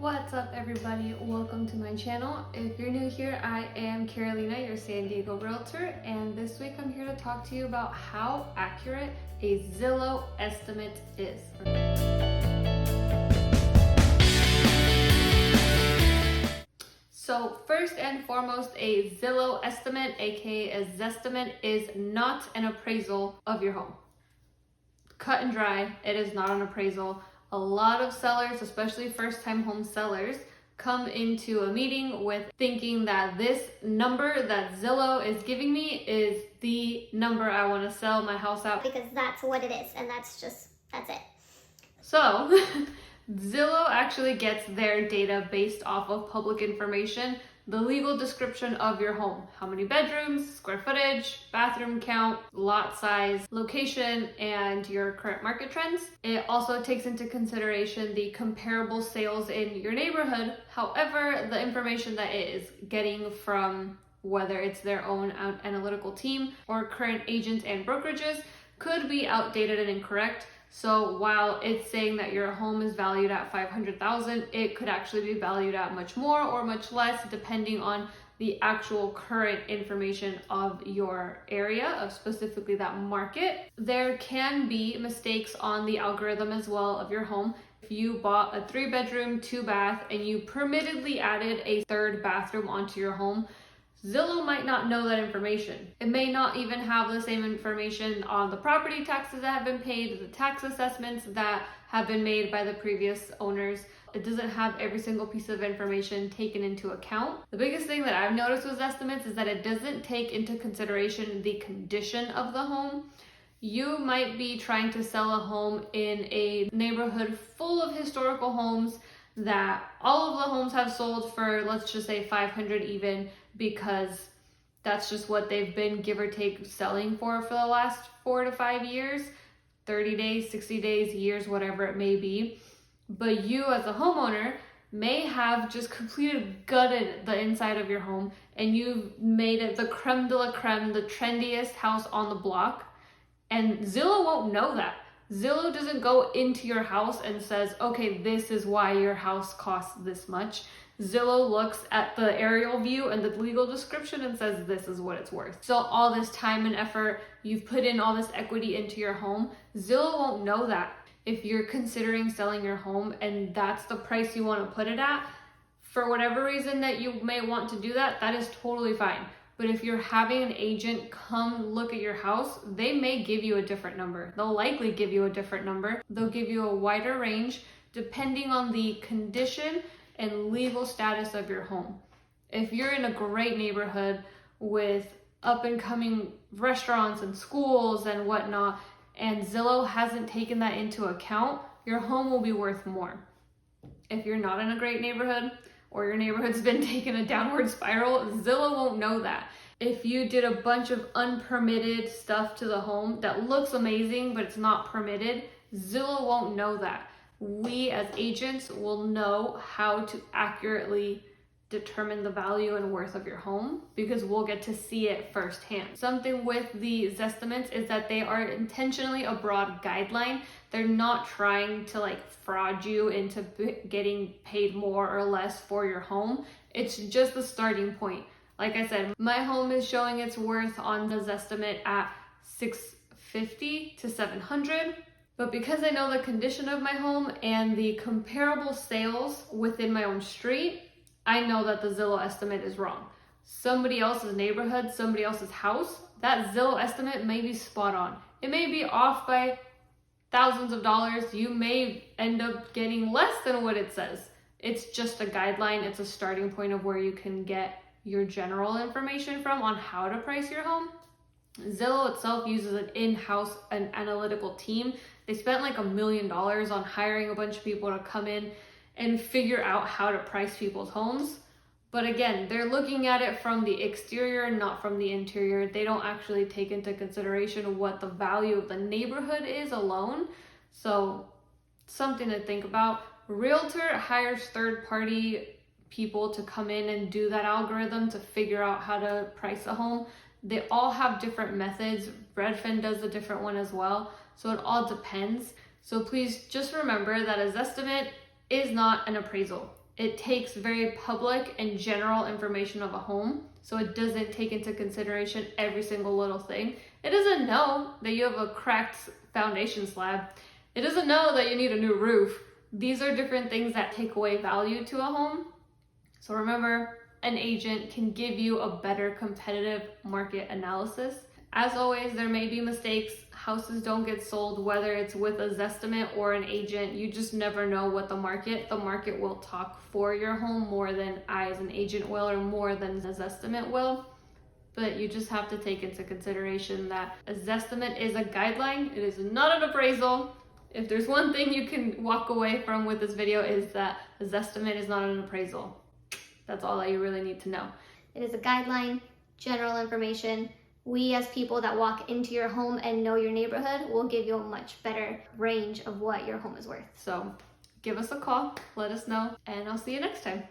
What's up everybody? Welcome to my channel. If you're new here, I am Carolina, your San Diego realtor, and this week I'm here to talk to you about how accurate a Zillow estimate is. So first and foremost, a Zillow estimate, aka a Zestimate, is not an appraisal of your home. Cut and dry, it is not an appraisal. A lot of sellers, especially first-time home sellers, come into a meeting with thinking that this number that Zillow is giving me is the number I want to sell my house at. Because that's what it is, and that's it. So, Zillow actually gets their data based off of public information, the legal description of your home. How many bedrooms, square footage, bathroom count, lot size, location, and your current market trends. It also takes into consideration the comparable sales in your neighborhood. However, the information that it is getting from whether it's their own analytical team or current agents and brokerages could be outdated and incorrect. So while it's saying that your home is valued at $500,000, it could actually be valued at much more or much less depending on the actual current information of your area, of specifically that market. There can be mistakes on the algorithm as well of your home. If you bought a 3-bedroom, 2-bath, and you permittedly added a 3rd bathroom onto your home, Zillow might not know that information. It may not even have the same information on the property taxes that have been paid, the tax assessments that have been made by the previous owners. It doesn't have every single piece of information taken into account. The biggest thing that I've noticed with estimates is that it doesn't take into consideration the condition of the home. You might be trying to sell a home in a neighborhood full of historical homes that all of the homes have sold for, let's just say 500 even, because that's just what they've been, give or take, selling for the last 4 to 5 years, 30 days, 60 days, years, whatever it may be. But you as a homeowner may have just completely gutted the inside of your home and you've made it the creme de la creme, the trendiest house on the block, and Zillow won't know that. Zillow doesn't go into your house and says, okay, this is why your house costs this much. Zillow looks at the aerial view and the legal description and says, this is what it's worth. So all this time and effort, you've put in all this equity into your home, Zillow won't know that. If you're considering selling your home and that's the price you want to put it at, for whatever reason that you may want to do that, that is totally fine. But if you're having an agent come look at your house, they may give you a different number. They'll likely give you a different number. They'll give you a wider range depending on the condition and legal status of your home. If you're in a great neighborhood with up and coming restaurants and schools and whatnot, and Zillow hasn't taken that into account, your home will be worth more. If you're not in a great neighborhood, or your neighborhood's been taking a downward spiral, Zillow won't know that. If you did a bunch of unpermitted stuff to the home that looks amazing, but it's not permitted, Zillow won't know that. We as agents will know how to accurately determine the value and worth of your home because we'll get to see it firsthand. Something with the Zestimates is that they are intentionally a broad guideline. They're not trying to fraud you into getting paid more or less for your home. It's just the starting point. Like I said, my home is showing its worth on the Zestimate at $650 to $700. But because I know the condition of my home and the comparable sales within my own street, I know that the Zillow estimate is wrong. Somebody else's neighborhood, somebody else's house, that Zillow estimate may be spot on. It may be off by thousands of dollars. You may end up getting less than what it says. It's just a guideline. It's a starting point of where you can get your general information from on how to price your home. Zillow itself uses an in-house analytical team. They spent like $1 million on hiring a bunch of people to come in and figure out how to price people's homes. But again, they're looking at it from the exterior, not from the interior. They don't actually take into consideration what the value of the neighborhood is alone. So something to think about. Realtor hires third-party people to come in and do that algorithm to figure out how to price a home. They all have different methods. Redfin does a different one as well. So it all depends. So please just remember that a Zestimate is not an appraisal. it takes very public and general information of a home, so it doesn't take into consideration every single little thing. It doesn't know that you have a cracked foundation slab. It doesn't know that you need a new roof. These are different things that take away value to a home. So remember, an agent can give you a better competitive market analysis. As always, there may be mistakes. Houses don't get sold, whether it's with a Zestimate or an agent. You just never know what the market will talk for your home more than I as an agent will, or more than a Zestimate will. But you just have to take into consideration that a Zestimate is a guideline. It is not an appraisal. If there's one thing you can walk away from with this video, is that a Zestimate is not an appraisal. That's all that you really need to know. It is a guideline, general information. We as people that walk into your home and know your neighborhood will give you a much better range of what your home is worth. So give us a call, let us know, and I'll see you next time.